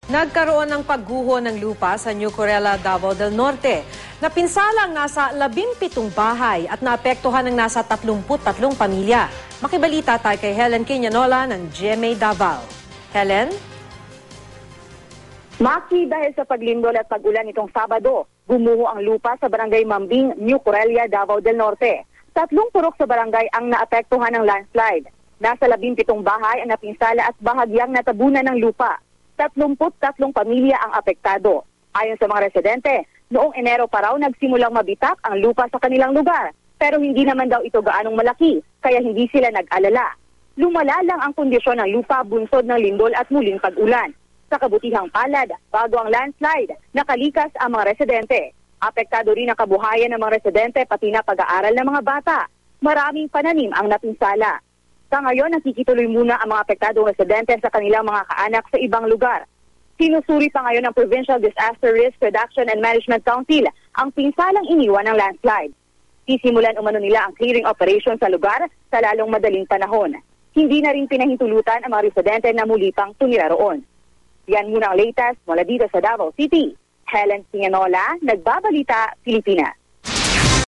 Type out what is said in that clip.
Nagkaroon ng pagguho ng lupa sa New Corella, Davao del Norte. Napinsalang nasa 17 bahay at naapektuhan ng nasa 33 pamilya. Makibalita tayo kay Helen Quinanola ng GMA Davao. Helen? Maki, dahil sa paglindol at pag-ulan nitong Sabado, gumuho ang lupa sa barangay Mambing, New Corella, Davao del Norte. 3 purok sa barangay ang naapektuhan ng landslide. Nasa 17 bahay ang napinsala at bahagyang natabunan ng lupa. 33 pamilya ang apektado. Ayon sa mga residente, noong Enero pa raw nagsimulang mabitak ang lupa sa kanilang lugar. Pero hindi naman daw ito gaanong malaki, kaya hindi sila nag-alala. Lumala lang ang kondisyon ng lupa bunsod ng lindol at muling pag-ulan. Sa kabutihang palad, bago ang landslide, nakalikas ang mga residente. Apektado rin ang kabuhayan ng mga residente pati na pag-aaral ng mga bata. Maraming pananim ang napinsala. Sa ngayon, nakikituloy muna ang mga apektadong residente sa kanilang mga kaanak sa ibang lugar. Sinusuri pa ngayon ng Provincial Disaster Risk Reduction and Management Council ang pinsalang iniwan ng landslide. Sisimulan umano nila ang clearing operation sa lugar sa lalong madaling panahon. Hindi na rin pinahintulutan ang mga residente na muli pang tumira roon. Yan muna ang latest mula dito sa Davao City. Helen Quinanola, Nagbabalita, Pilipinas.